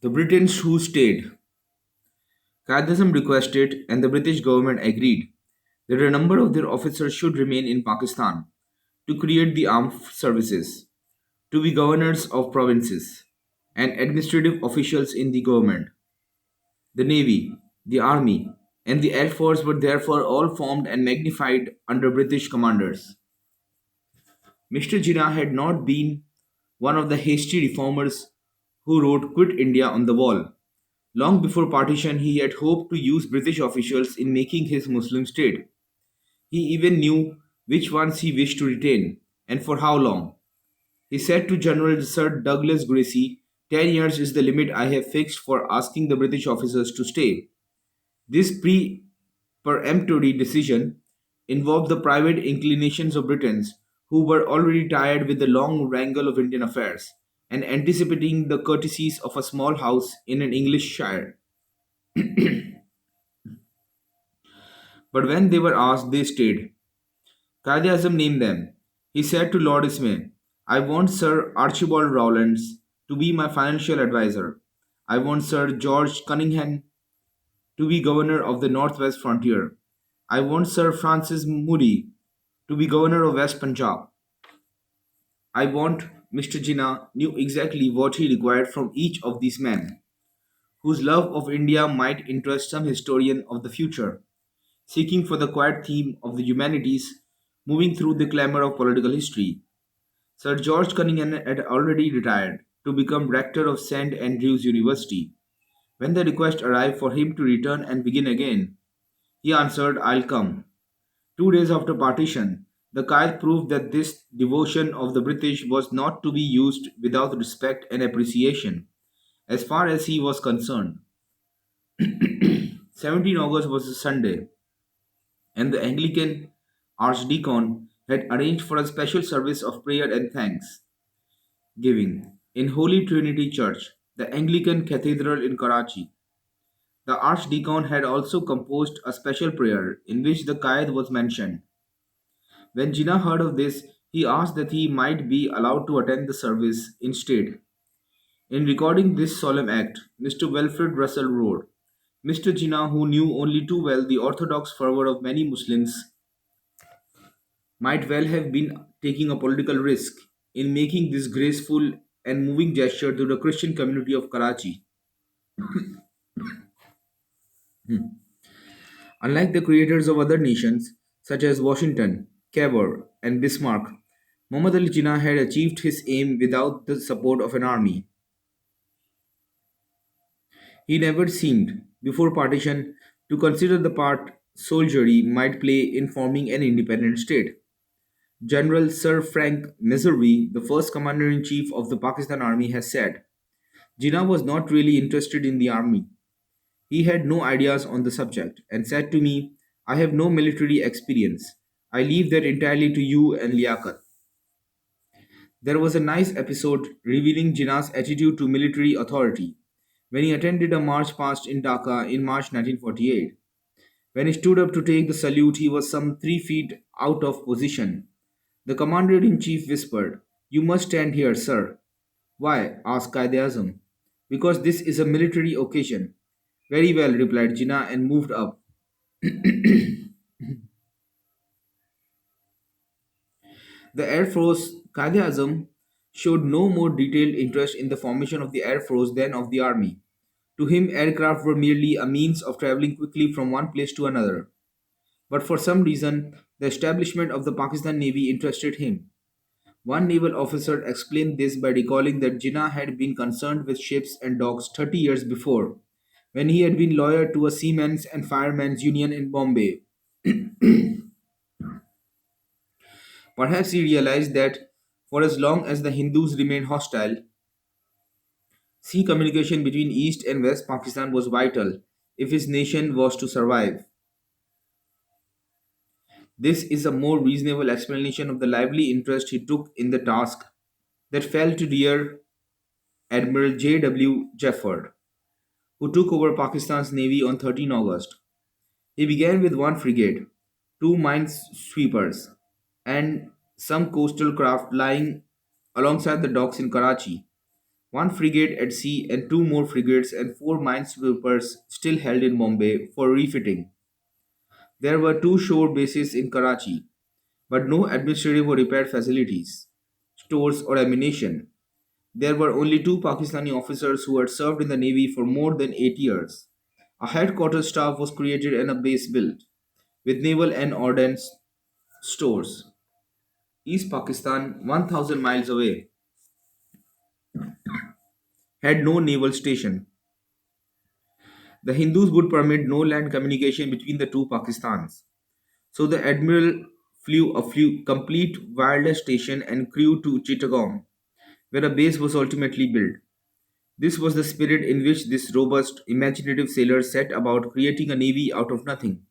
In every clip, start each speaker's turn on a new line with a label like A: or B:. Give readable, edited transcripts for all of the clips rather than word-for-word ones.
A: The Britons who stayed. Qaddism requested, and the British government agreed, that a number of their officers should remain in Pakistan to create the armed services, to be governors of provinces, and administrative officials in the government. The navy, the army, and the air force were therefore all formed and magnified under British commanders. Mr. Jinnah had not been one of the hasty reformers who wrote "Quit India" on the wall. Long before partition, he had hoped to use British officials in making his Muslim state. He even knew which ones he wished to retain, and for how long. He said to General Sir Douglas Gracie, 10 years is the limit I have fixed for asking the British officers to stay. This peremptory decision involved the private inclinations of Britons, who were already tired with the long wrangle of Indian affairs, and anticipating the courtesies of a small house in an English shire. But when they were asked, they stayed. Quaid named them. He said to Lord Ismay, I want Sir Archibald Rowlands to be my financial adviser. I want Sir George Cunningham to be governor of the northwest frontier. I want Sir Francis Moody to be governor of West Punjab. I want Mr. Jinnah knew exactly what he required from each of these men, whose love of India might interest some historian of the future, seeking for the quiet theme of the humanities, moving through the clamour of political history. Sir George Cunningham had already retired to become rector of St. Andrews University. When the request arrived for him to return and begin again, he answered, I'll come. 2 days after partition, the Qaid proved that this devotion of the British was not to be used without respect and appreciation, as far as he was concerned. 17 August was a Sunday, and the Anglican archdeacon had arranged for a special service of prayer and thanks giving in Holy Trinity Church, the Anglican Cathedral in Karachi. The archdeacon had also composed a special prayer in which the Qaid was mentioned. When Jinnah heard of this, he asked that he might be allowed to attend the service instead. In recording this solemn act, Mr. Wilfred Russell wrote, Mr. Jinnah, who knew only too well the orthodox fervor of many Muslims, might well have been taking a political risk in making this graceful and moving gesture to the Christian community of Karachi. Unlike the creators of other nations, such as Washington, Cavour, and Bismarck, Muhammad Ali Jinnah had achieved his aim without the support of an army. He never seemed, before partition, to consider the part soldiery might play in forming an independent state. General Sir Frank Meserve, the first commander in chief of the Pakistan Army, has said Jinnah was not really interested in the army. He had no ideas on the subject and said to me, I have no military experience. I leave that entirely to you and Liaquat. There was a nice episode revealing Jinnah's attitude to military authority when he attended a march past in Dhaka in March 1948. When he stood up to take the salute, he was some 3 feet out of position. The commander in chief whispered, You must stand here, sir. Why? Asked Qaid-e-Azam. Because this is a military occasion. Very well, replied Jinnah and moved up. The Air Force, Qaid-e-Azam showed no more detailed interest in the formation of the Air Force than of the Army. To him, aircraft were merely a means of traveling quickly from one place to another. But for some reason, the establishment of the Pakistan Navy interested him. One naval officer explained this by recalling that Jinnah had been concerned with ships and docks 30 years before, when he had been lawyer to a seamen's and firemen's union in Bombay. Perhaps he realized that for as long as the Hindus remained hostile, sea communication between East and West Pakistan was vital if his nation was to survive. This is a more reasonable explanation of the lively interest he took in the task that fell to dear Admiral J. W. Jefford, who took over Pakistan's navy on 13 August. He began with one frigate, two minesweepers, and some coastal craft lying alongside the docks in Karachi. one frigate at sea, and two more frigates and four minesweepers still held in Bombay for refitting. There were two shore bases in Karachi, but no administrative or repair facilities, stores, or ammunition. There were only two Pakistani officers who had served in the Navy for more than 8 years. A headquarters staff was created and a base built, with naval and ordnance stores. East Pakistan, 1,000 miles away, had no naval station. The Hindus would permit no land communication between the two Pakistans. So the admiral flew a complete wireless station and crew to Chittagong, where a base was ultimately built. This was the spirit in which this robust, imaginative sailor set about creating a navy out of nothing.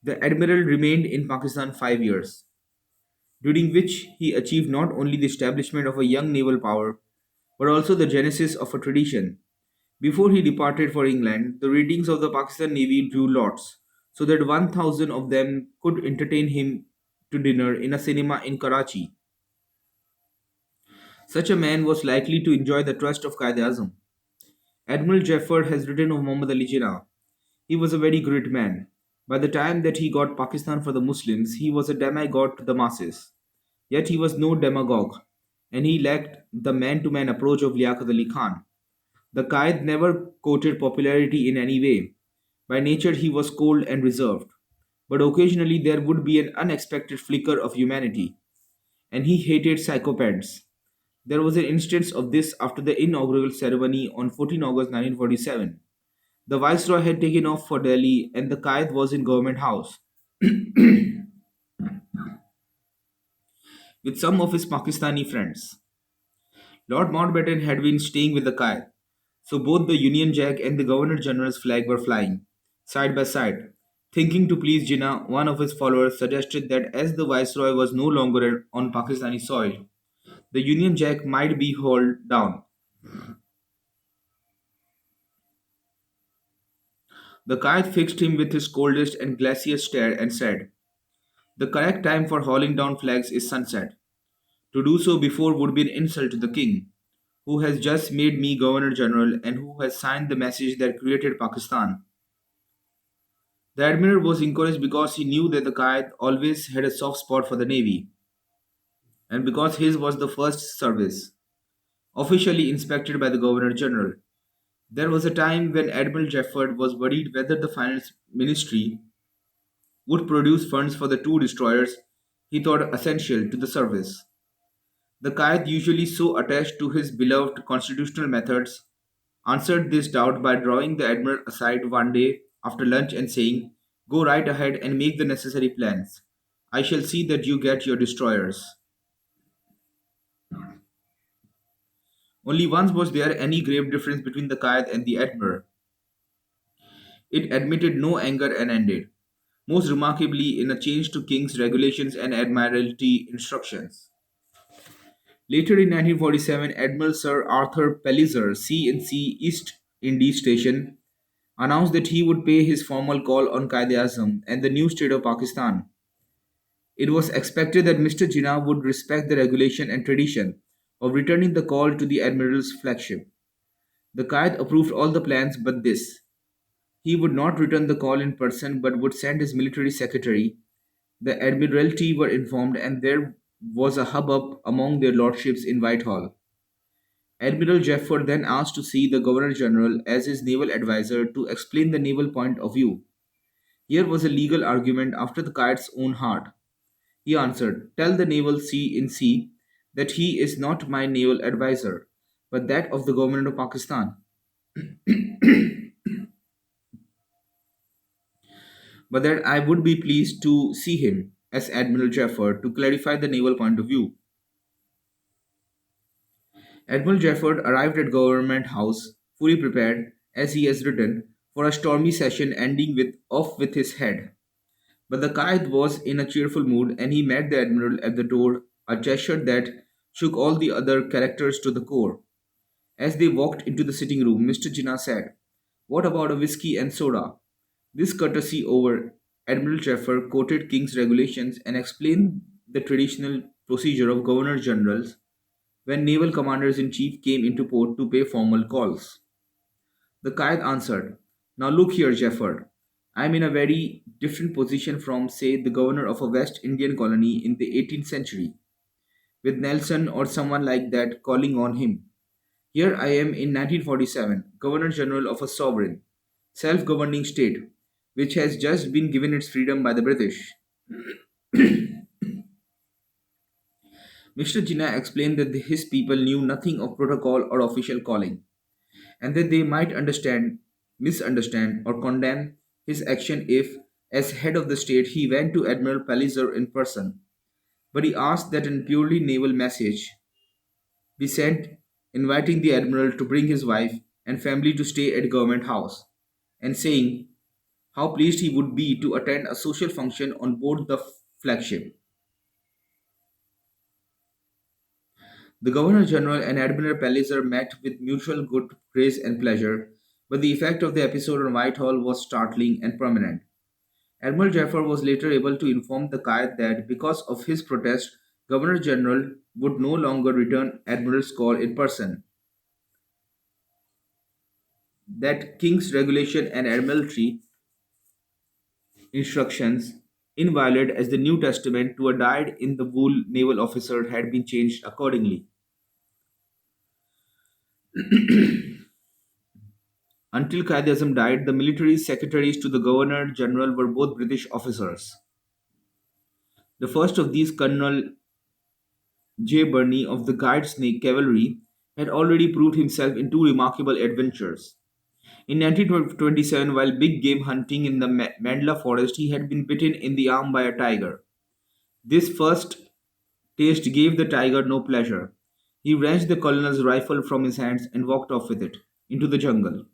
A: The admiral remained in Pakistan 5 years, during which he achieved not only the establishment of a young naval power, but also the genesis of a tradition. Before he departed for England, the ratings of the Pakistan Navy drew lots, so that 1,000 of them could entertain him to dinner in a cinema in Karachi. Such a man was likely to enjoy the trust of Qaid Azam. Admiral Jaffar has written of Muhammad Ali Jinnah. He was a very great man. By the time that he got Pakistan for the Muslims, he was a demigod to the masses. Yet he was no demagogue, and he lacked the man to man approach of Liaquat Ali Khan. The Qaid never courted popularity in any way. By nature, he was cold and reserved. But occasionally, there would be an unexpected flicker of humanity, and he hated psychopaths. There was an instance of this after the inaugural ceremony on 14 August 1947. The Viceroy had taken off for Delhi, and the Qaid was in Government House with some of his Pakistani friends. Lord Mountbatten had been staying with the Qaid, so both the Union Jack and the Governor General's flag were flying, side by side. Thinking to please Jinnah, one of his followers suggested that as the Viceroy was no longer on Pakistani soil, the Union Jack might be hauled down. The Qaid fixed him with his coldest and glaciest stare and said, "The correct time for hauling down flags is sunset. To do so before would be an insult to the king, who has just made me Governor General and who has signed the message that created Pakistan." The admiral was encouraged because he knew that the Qaid always had a soft spot for the navy, and because his was the first service, officially inspected by the Governor General. There was a time when Admiral Jefford was worried whether the Finance Ministry would produce funds for the two destroyers he thought essential to the service. The Qaid, usually so attached to his beloved constitutional methods, answered this doubt by drawing the admiral aside one day after lunch and saying, "Go right ahead and make the necessary plans. I shall see that you get your destroyers." Only once was there any grave difference between the Qaid and the admiral. It admitted no anger and ended, most remarkably, in a change to King's regulations and Admiralty instructions. Later in 1947, Admiral Sir Arthur Palliser, C&C East Indies Station, announced that he would pay his formal call on Qaid-e-Azam and the new state of Pakistan. It was expected that Mr. Jinnah would respect the regulation and tradition of returning the call to the Admiral's flagship. The Qaid approved all the plans but this. He would not return the call in person but would send his military secretary. The Admiralty were informed, and there was a hubbub among their lordships in Whitehall. Admiral Jefford then asked to see the Governor General as his naval adviser to explain the naval point of view. Here was a legal argument after the Qaid's own heart. He answered, "Tell the naval C that he is not my naval adviser, but that of the government of Pakistan, but that I would be pleased to see him as Admiral Jefford to clarify the naval point of view." Admiral Jefford arrived at Government House, fully prepared, as he has written, for a stormy session ending with "off with his head." But the Qaid was in a cheerful mood, and he met the Admiral at the door, a gesture that shook all the other characters to the core. As they walked into the sitting room, Mr. Jinnah said, "What about a whisky and soda?" This courtesy over Admiral Jefford quoted King's regulations and explained the traditional procedure of Governor Generals when naval commanders in chief came into port to pay formal calls. The Qaid answered, "Now look here, Jefford. I'm in a very different position from, say, the governor of a West Indian colony in the 18th century, with Nelson or someone like that calling on him. Here I am in 1947, Governor General of a sovereign, self governing state, which has just been given its freedom by the British." Mr. Jinnah explained that his people knew nothing of protocol or official calling, and that they might understand, misunderstand, or condemn his action if, as head of the state, he went to Admiral Palliser in person. But he asked that a purely naval message be sent inviting the admiral to bring his wife and family to stay at Government House, and saying how pleased he would be to attend a social function on board the flagship. The Governor General and Admiral Palliser met with mutual good grace and pleasure, but the effect of the episode on Whitehall was startling and permanent. Admiral Jaffer was later able to inform the Qaid that because of his protest, Governor General would no longer return Admiral's call in person, that King's regulation and Admiralty instructions, inviolate as the New Testament to a dyed in the wool naval officer, had been changed accordingly. Until Qaid Azam died, the military secretaries to the Governor General were both British officers. The first of these, Colonel J. Burney of the Guard Snake Cavalry, had already proved himself in two remarkable adventures. In 1927, while big game hunting in the Mandla forest, he had been bitten in the arm by a tiger. This first taste gave the tiger no pleasure. He wrenched the colonel's rifle from his hands and walked off with it into the jungle.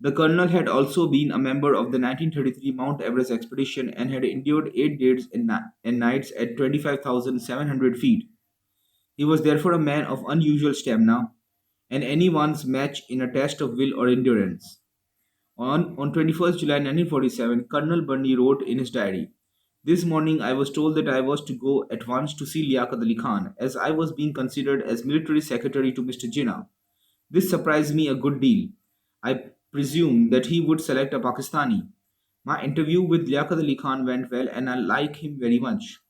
A: The colonel had also been a member of the 1933 Mount Everest expedition and had endured 8 days and nights at 25,700 feet. He was therefore a man of unusual stamina and anyone's match in a test of will or endurance. On 21st July 1947, Colonel Burney wrote in his diary, "This morning I was told that I was to go at once to see Liaquat Ali Khan, as I was being considered as military secretary to Mr. Jinnah. This surprised me a good deal. I presumed that he would select a Pakistani. My interview with Liaquat Ali Khan went well and I like him very much.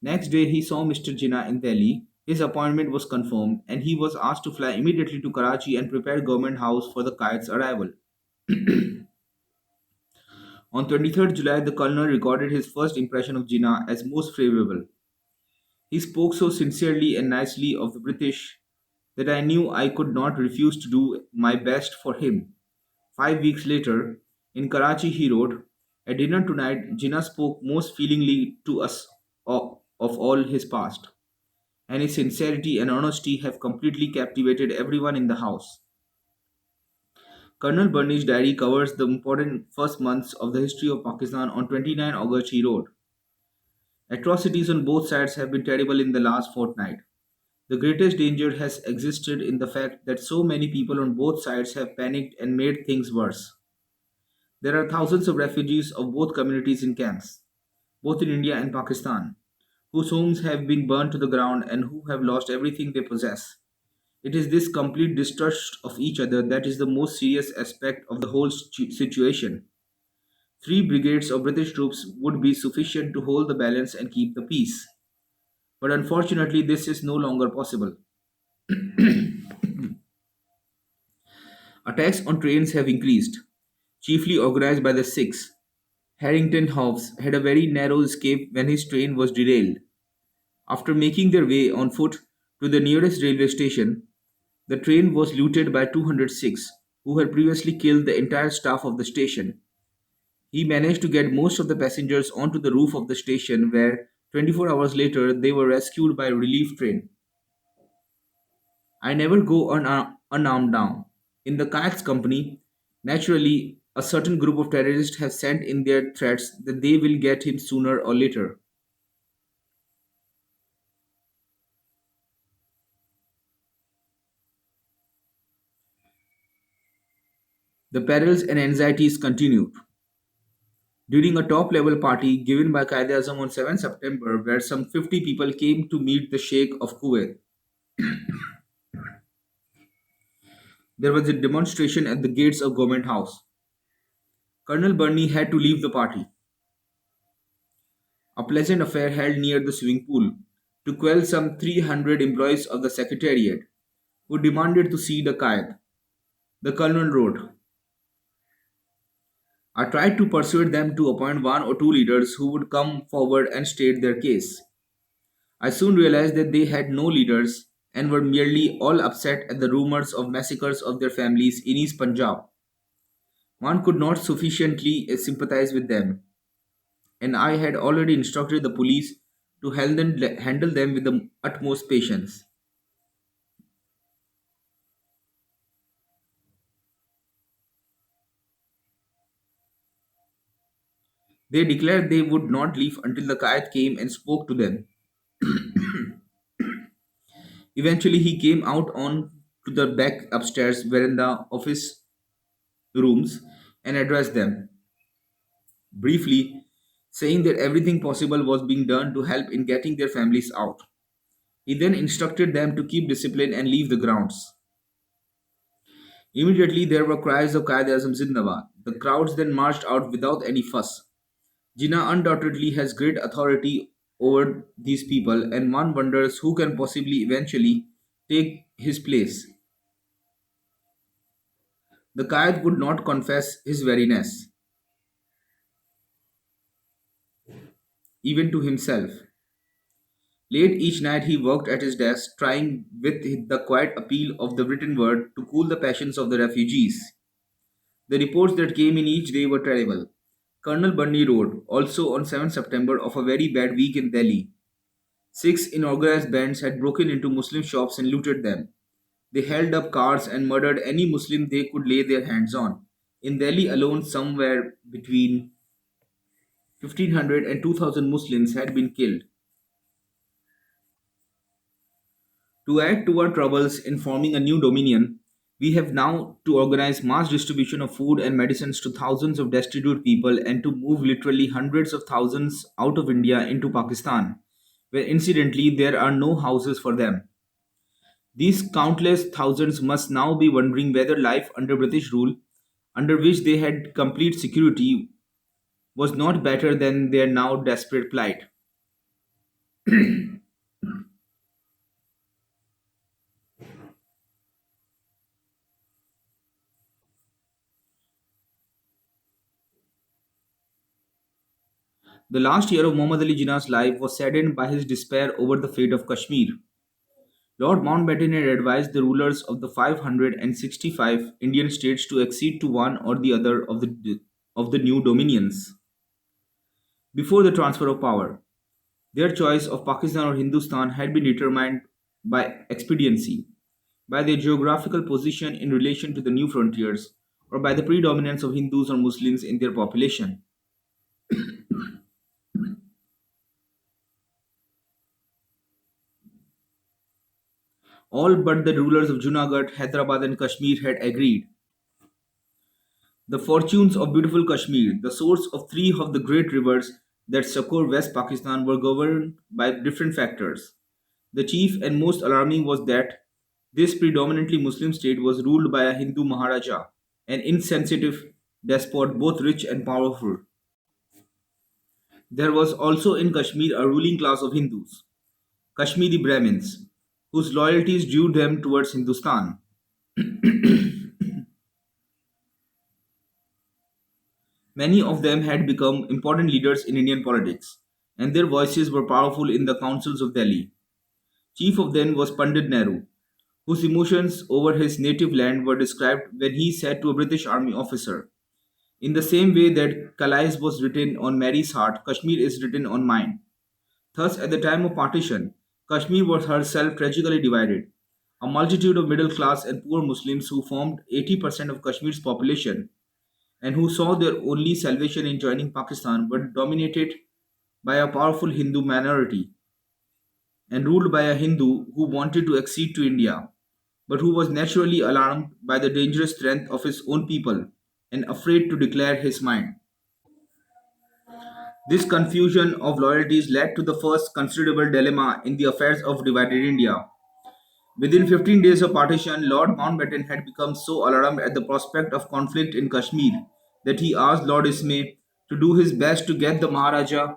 A: Next day he saw Mr. Jinnah in Delhi. His appointment was confirmed and he was asked to fly immediately to Karachi and prepare Government House for the Qaid's arrival. On 23rd July, the colonel recorded his first impression of Jinnah as most favorable. He spoke so sincerely and nicely of the British that I knew I could not refuse to do my best for him. 5 weeks later, in Karachi, he wrote, "At dinner tonight, Jinnah spoke most feelingly to us of all his past, and his sincerity and honesty have completely captivated everyone in the house." Colonel Burney's diary covers the important first months of the history of Pakistan. On 29 August, he wrote, "Atrocities on both sides have been terrible in the last fortnight. The greatest danger has existed in the fact that so many people on both sides have panicked and made things worse. There are thousands of refugees of both communities in camps, both in India and Pakistan, whose homes have been burned to the ground and who have lost everything they possess. It is this complete distrust of each other that is the most serious aspect of the whole situation. 3 brigades of British troops would be sufficient to hold the balance and keep the peace. But unfortunately, this is no longer possible. Attacks on trains have increased, chiefly organized by the Sikhs. Harrington Hobbs had a very narrow escape when his train was derailed. After making their way on foot to the nearest railway station, the train was looted by 200 Sikhs, who had previously killed the entire staff of the station. He managed to get most of the passengers onto the roof of the station, where 24 hours later they were rescued by a relief train. I never go unarmed now. In the Kayak's company, naturally, a certain group of terrorists have sent in their threats that they will get him sooner or later. The perils and anxieties continued. During a top level party given by Qaeda Azam on 7 September, where some 50 people came to meet the Sheikh of Kuwait, There was a demonstration at the gates of Government House. Colonel Burney had to leave the party, a pleasant affair held near the swimming pool, to quell some 300 employees of the Secretariat who demanded to see the Qaid. The colonel wrote, I tried to persuade them to appoint one or two leaders who would come forward and state their case. I soon realized that they had no leaders and were merely all upset at the rumors of massacres of their families in East Punjab. One could not sufficiently sympathize with them, and I had already instructed the police to handle them with the utmost patience. They declared they would not leave until the Qaid came and spoke to them. Eventually, he came out on to the back upstairs veranda of his rooms and addressed them, briefly saying that everything possible was being done to help in getting their families out. He then instructed them to keep discipline and leave the grounds. Immediately, there were cries of Qaid Azam Zindabad. The crowds then marched out without any fuss. Jinnah undoubtedly has great authority over these people, and one wonders who can possibly eventually take his place. The Qaid would not confess his veriness, even to himself. Late each night he worked at his desk, trying with the quiet appeal of the written word to cool the passions of the refugees. The reports that came in each day were terrible. Colonel Bundy wrote, also on 7th September, of a very bad week in Delhi. 6 unorganized bands had broken into Muslim shops and looted them. They held up cars and murdered any Muslim they could lay their hands on. In Delhi alone, somewhere between 1500 and 2000 Muslims had been killed. To add to our troubles in forming a new dominion, we have now to organize mass distribution of food and medicines to thousands of destitute people and to move literally hundreds of thousands out of India into Pakistan, where incidentally there are no houses for them. These countless thousands must now be wondering whether life under British rule, under which they had complete security, was not better than their now desperate plight. The last year of Muhammad Ali Jinnah's life was saddened by his despair over the fate of Kashmir. Lord Mountbatten had advised the rulers of the 565 Indian states to accede to one or the other of the new dominions before the transfer of power. Their choice of Pakistan or Hindustan had been determined by expediency, by their geographical position in relation to the new frontiers, or by the predominance of Hindus or Muslims in their population. All but the rulers of Junagadh, Hyderabad, and Kashmir had agreed. The fortunes of beautiful Kashmir, the source of three of the great rivers that succor West Pakistan, were governed by different factors. The chief and most alarming was that this predominantly Muslim state was ruled by a Hindu Maharaja, an insensitive despot both rich and powerful. There was also in Kashmir a ruling class of Hindus, Kashmiri Brahmins, whose loyalties drew them towards Hindustan. Many of them had become important leaders in Indian politics, and their voices were powerful in the councils of Delhi. Chief of them was Pandit Nehru, whose emotions over his native land were described when he said to a British army officer, in the same way that Calais was written on Mary's heart, Kashmir is written on mine. Thus, at the time of partition, Kashmir was herself tragically divided. A multitude of middle class and poor Muslims who formed 80% of Kashmir's population and who saw their only salvation in joining Pakistan were dominated by a powerful Hindu minority and ruled by a Hindu who wanted to accede to India, but who was naturally alarmed by the dangerous strength of his own people and afraid to declare his mind. This confusion of loyalties led to the first considerable dilemma in the affairs of divided India. Within 15 days of partition, Lord Mountbatten had become so alarmed at the prospect of conflict in Kashmir that he asked Lord Ismay to do his best to get the Maharaja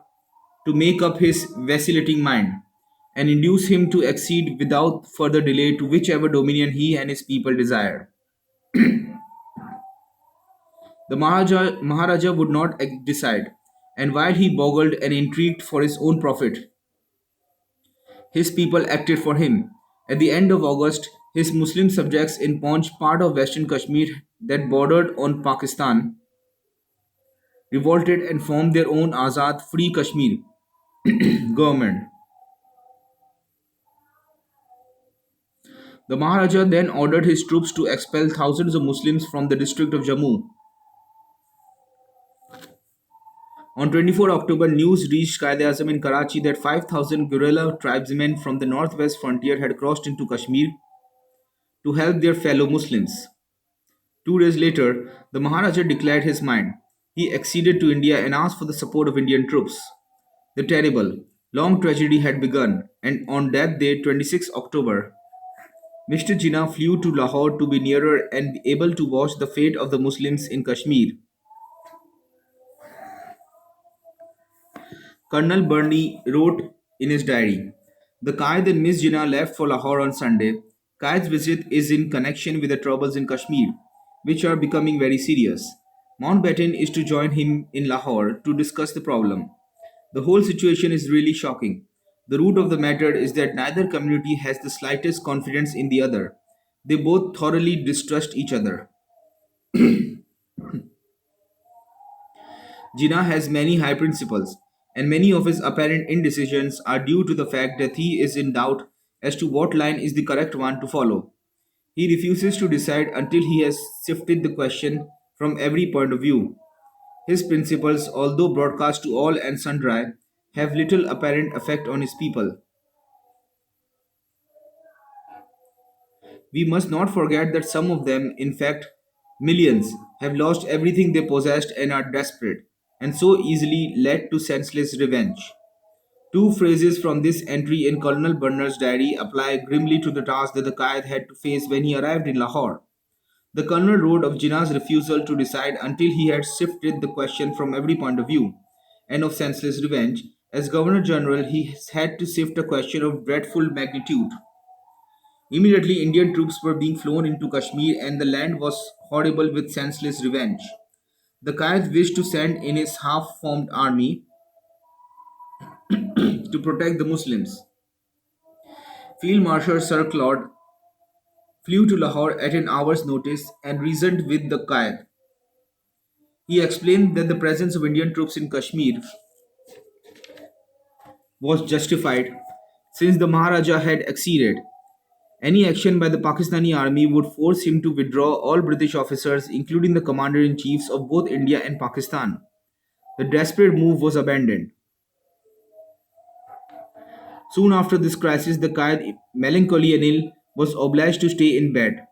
A: to make up his vacillating mind and induce him to accede without further delay to whichever dominion he and his people desired. The Maharaja would not decide, and while he boggled and intrigued for his own profit, his people acted for him. At the end of August, his Muslim subjects in Paunch, part of western Kashmir that bordered on Pakistan, revolted and formed their own Azad Free Kashmir government. The Maharaja then ordered his troops to expel thousands of Muslims from the district of Jammu. On 24 October, news reached Qaid-e-Azam in Karachi that 5,000 guerrilla tribesmen from the northwest frontier had crossed into Kashmir to help their fellow Muslims. 2 days later, the Maharaja declared his mind. He acceded to India and asked for the support of Indian troops. The terrible, long tragedy had begun, and on that day, 26 October, Mr. Jinnah flew to Lahore to be nearer and able to watch the fate of the Muslims in Kashmir. Colonel Burney wrote in his diary, "The Qaid and Miss Jinnah left for Lahore on Sunday. Qaid's visit is in connection with the troubles in Kashmir, which are becoming very serious. Mountbatten is to join him in Lahore to discuss the problem. The whole situation is really shocking. The root of the matter is that neither community has the slightest confidence in the other. They both thoroughly distrust each other. Jinnah has many high principles, and many of his apparent indecisions are due to the fact that he is in doubt as to what line is the correct one to follow. He refuses to decide until he has sifted the question from every point of view. His principles, although broadcast to all and sundry, have little apparent effect on his people. We must not forget that some of them, in fact, millions, have lost everything they possessed and are desperate, and so easily led to senseless revenge. Two phrases from this entry in Colonel Burner's diary apply grimly to the task that the Qaid had to face when he arrived in Lahore. The colonel wrote of Jinnah's refusal to decide until he had sifted the question from every point of view, and of senseless revenge. As Governor General, he had to sift a question of dreadful magnitude. Immediately, Indian troops were being flown into Kashmir, and the land was horrible with senseless revenge. The Qaid wished to send in his half formed army to protect the Muslims. Field Marshal Sir Claude flew to Lahore at an hour's notice and reasoned with the Qaid. He explained that the presence of Indian troops in Kashmir was justified since the Maharaja had acceded. Any action by the Pakistani army would force him to withdraw all British officers, including the commander in chiefs of both India and Pakistan. The desperate move was abandoned. Soon after this crisis, the Qaid, melancholy and ill, was obliged to stay in bed.